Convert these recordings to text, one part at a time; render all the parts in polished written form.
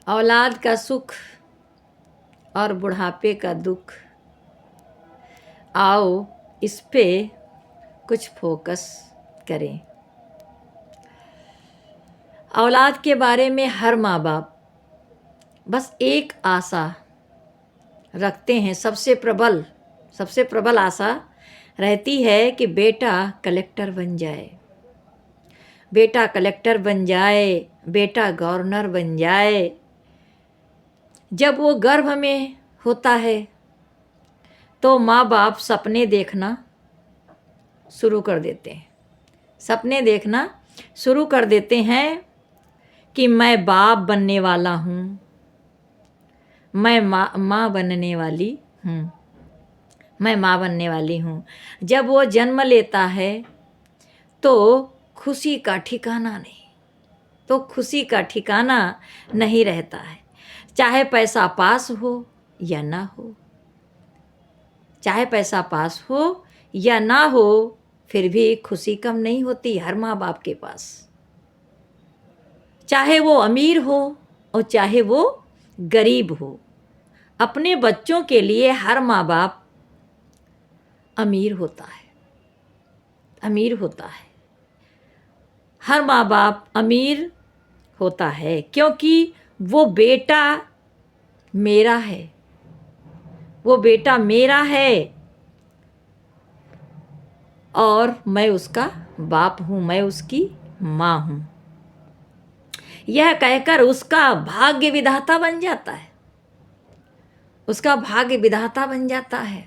औलाद का सुख और बुढ़ापे का दुख, आओ इस पे कुछ फोकस करें। औलाद के बारे में हर माँ बाप बस एक आशा रखते हैं, सबसे प्रबल आशा रहती है कि बेटा कलेक्टर बन जाए, बेटा कलेक्टर बन जाए, बेटा गवर्नर बन जाए। जब वो गर्भ में होता है तो माँ बाप सपने देखना शुरू कर देते हैं, सपने देखना शुरू कर देते हैं कि मैं बाप बनने वाला हूँ, मैं माँ बनने वाली हूँ, मैं माँ बनने वाली हूँ। जब वो जन्म लेता है तो खुशी का ठिकाना नहीं, तो खुशी का ठिकाना नहीं रहता है। चाहे पैसा पास हो या ना हो, चाहे पैसा पास हो या ना हो, फिर भी खुशी कम नहीं होती हर माँ बाप के पास। चाहे वो अमीर हो और चाहे वो गरीब हो, अपने बच्चों के लिए हर माँ बाप अमीर होता है, अमीर होता है, हर माँ बाप अमीर होता है, क्योंकि वो बेटा मेरा है, वो बेटा मेरा है और मैं उसका बाप हूँ, मैं उसकी माँ हूँ। यह कहकर उसका भाग्य विधाता बन जाता है, उसका भाग्य विधाता बन जाता है।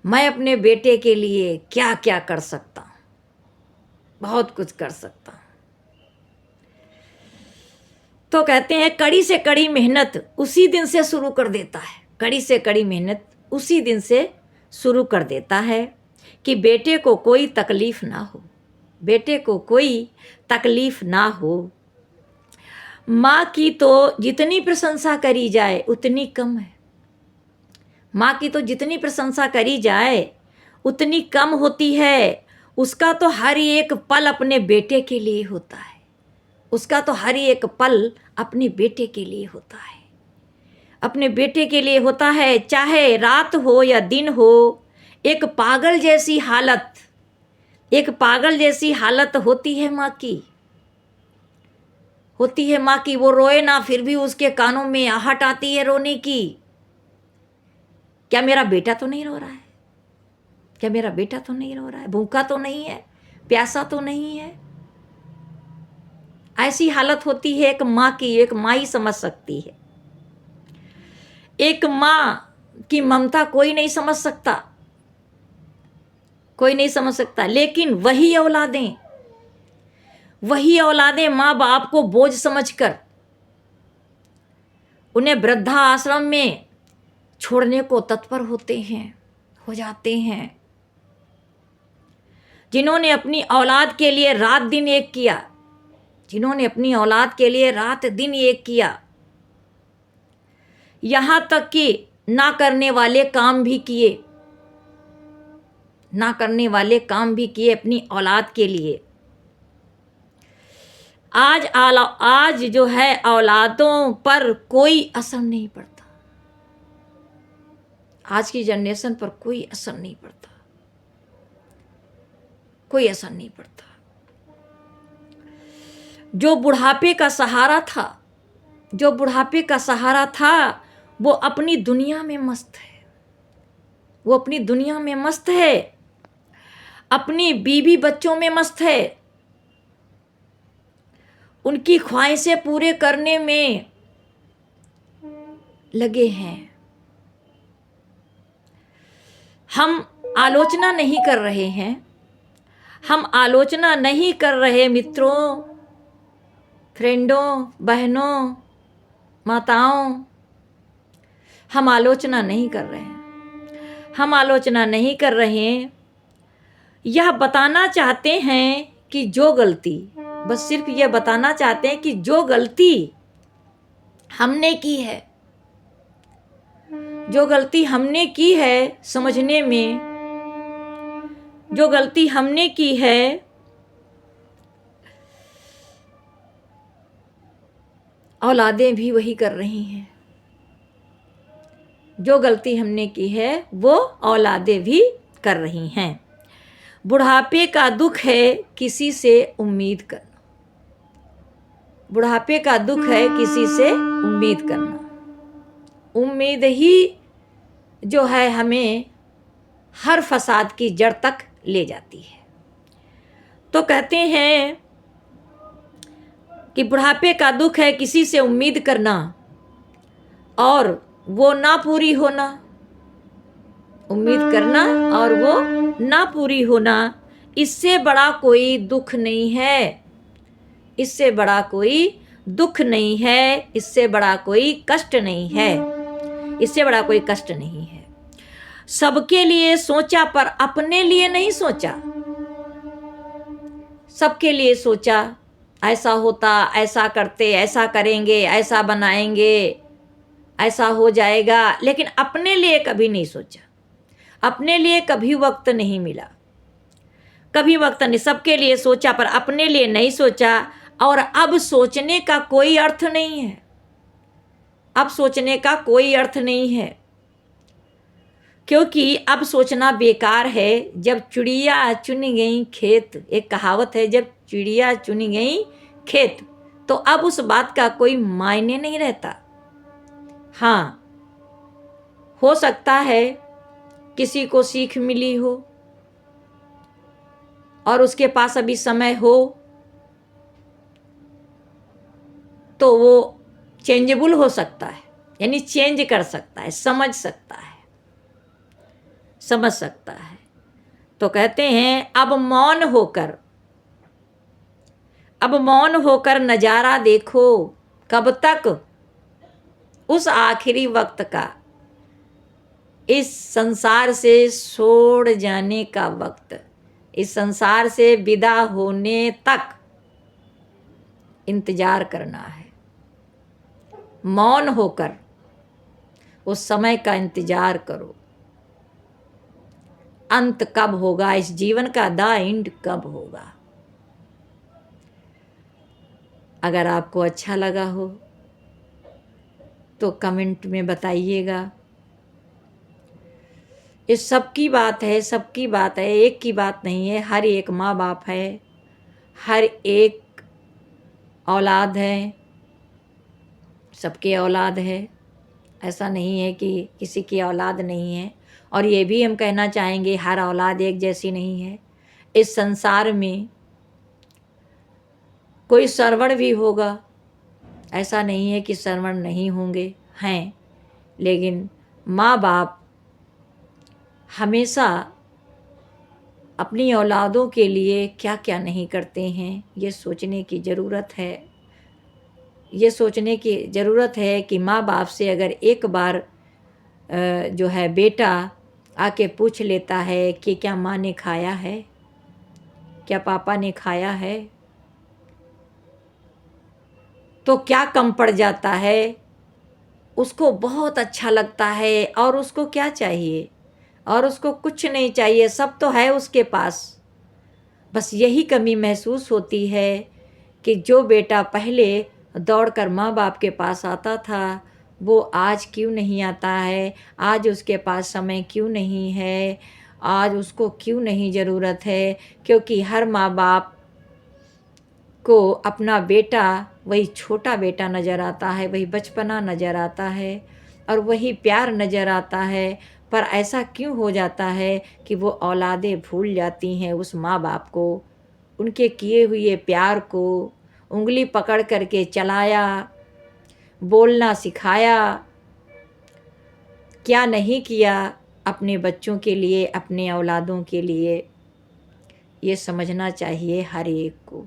मैं अपने बेटे के लिए क्या क्या कर सकता हूँ, बहुत कुछ कर सकता हूँ। तो कहते हैं कड़ी से कड़ी मेहनत उसी दिन से शुरू कर देता है, कड़ी से कड़ी मेहनत उसी दिन से शुरू कर देता है कि बेटे को कोई तकलीफ ना हो, बेटे को कोई तकलीफ ना हो। माँ की तो जितनी प्रशंसा करी जाए उतनी कम है, माँ की तो जितनी प्रशंसा करी जाए उतनी कम होती है। उसका तो हर एक पल अपने बेटे के लिए होता है, उसका तो हर एक पल अपने बेटे के लिए होता है, अपने बेटे के लिए होता है। चाहे रात हो या दिन हो, एक पागल जैसी हालत, एक पागल जैसी हालत होती है माँ की, होती है माँ की। वो रोए ना फिर भी उसके कानों में आहट आती है रोने की। क्या मेरा बेटा तो नहीं रो रहा है, क्या मेरा बेटा तो नहीं रो रहा है, भूखा तो नहीं है, प्यासा तो नहीं है। ऐसी हालत होती है एक माँ की, एक माँ ही समझ सकती है। एक माँ की ममता कोई नहीं समझ सकता, कोई नहीं समझ सकता। लेकिन वही औलादें, वही औलादें माँ बाप को बोझ समझकर उन्हें वृद्धा आश्रम में छोड़ने को तत्पर होते हैं, हो जाते हैं। जिन्होंने अपनी औलाद के लिए रात दिन एक किया, जिन्होंने अपनी औलाद के लिए रात दिन एक किया, यहां तक कि ना करने वाले काम भी किए, ना करने काम भी किए अपनी औलाद के लिए। आज जो है औलादों पर कोई असर नहीं पड़ता, आज की जनरेशन पर कोई असर नहीं पड़ता, कोई असर नहीं पड़ता। जो बुढ़ापे का सहारा था, जो बुढ़ापे का सहारा था, वो अपनी दुनिया में मस्त है, वो अपनी दुनिया में मस्त है, अपनी बीवी बच्चों में मस्त है, उनकी ख्वाहिशें पूरे करने में लगे हैं। हम आलोचना नहीं कर रहे हैं, हम आलोचना नहीं कर रहे मित्रों, फ्रेंडों, बहनों, माताओं, हम आलोचना नहीं कर रहे हैं, हम आलोचना नहीं कर रहे हैं। यह बताना चाहते हैं कि जो गलती, बस सिर्फ यह बताना चाहते हैं कि जो गलती हमने की है, जो गलती हमने की है समझने में, जो गलती हमने की है औलादें भी वही कर रही हैं। जो गलती हमने की है वो औलादें भी कर रही हैं। बुढ़ापे का दुख है किसी से उम्मीद करना। बुढ़ापे का दुख है किसी से उम्मीद करना। उम्मीद ही जो है हमें हर फसाद की जड़ तक ले जाती है। तो कहते हैं कि बुढ़ापे का दुख है किसी से उम्मीद करना और वो ना पूरी होना। उम्मीद करना और वो ना पूरी होना, इससे बड़ा कोई दुख नहीं है। इससे बड़ा कोई दुख नहीं है, इससे बड़ा कोई कष्ट नहीं है, इससे बड़ा कोई कष्ट नहीं है। सबके लिए सोचा पर अपने लिए नहीं सोचा। सबके लिए सोचा, ऐसा होता, ऐसा करते, ऐसा करेंगे, ऐसा बनाएंगे, ऐसा हो जाएगा, लेकिन अपने लिए कभी नहीं सोचा। अपने लिए कभी वक्त नहीं मिला, कभी वक्त नहीं। सबके लिए सोचा पर अपने लिए नहीं सोचा। और अब सोचने का कोई अर्थ नहीं है। अब सोचने का कोई अर्थ नहीं है, क्योंकि अब सोचना बेकार है। जब चिड़िया चुनी गई खेत, एक कहावत है, जब चिड़िया चुनी गई खेत, तो अब उस बात का कोई मायने नहीं रहता। हाँ, हो सकता है किसी को सीख मिली हो और उसके पास अभी समय हो तो वो चेंजेबल हो सकता है, यानी चेंज कर सकता है, समझ सकता है, समझ सकता है। तो कहते हैं अब मौन होकर नजारा देखो, कब तक उस आखिरी वक्त का, इस संसार से छोड़ जाने का वक्त, इस संसार से विदा होने तक इंतजार करना है। मौन होकर उस समय का इंतजार करो। अंत कब होगा इस जीवन का, द एंड कब होगा। अगर आपको अच्छा लगा हो तो कमेंट में बताइएगा। ये सबकी बात है, सबकी बात है, एक की बात नहीं है। हर एक माँ बाप है, हर एक औलाद है, सबके औलाद है। ऐसा नहीं है कि किसी की औलाद नहीं है। और ये भी हम कहना चाहेंगे हर औलाद एक जैसी नहीं है। इस संसार में कोई श्रवण भी होगा, ऐसा नहीं है कि श्रवण नहीं होंगे, हैं। लेकिन माँ बाप हमेशा अपनी औलादों के लिए क्या क्या नहीं करते हैं, ये सोचने की ज़रूरत है। ये सोचने की ज़रूरत है कि माँ बाप से अगर एक बार जो है बेटा आके पूछ लेता है कि क्या माँ ने खाया है, क्या पापा ने खाया है, तो क्या कम पड़ जाता है। उसको बहुत अच्छा लगता है और उसको क्या चाहिए, और उसको कुछ नहीं चाहिए, सब तो है उसके पास। बस यही कमी महसूस होती है कि जो बेटा पहले दौड़कर माँ बाप के पास आता था वो आज क्यों नहीं आता है, आज उसके पास समय क्यों नहीं है, आज उसको क्यों नहीं ज़रूरत है। क्योंकि हर माँ बाप को अपना बेटा वही छोटा बेटा नज़र आता है, वही बचपना नज़र आता है और वही प्यार नज़र आता है। पर ऐसा क्यों हो जाता है कि वो औलादें भूल जाती हैं उस माँ बाप को, उनके किए हुए प्यार को, उंगली पकड़ करके चलाया, बोलना सिखाया, क्या नहीं किया अपने बच्चों के लिए, अपने औलादों के लिए। ये समझना चाहिए हर एक को।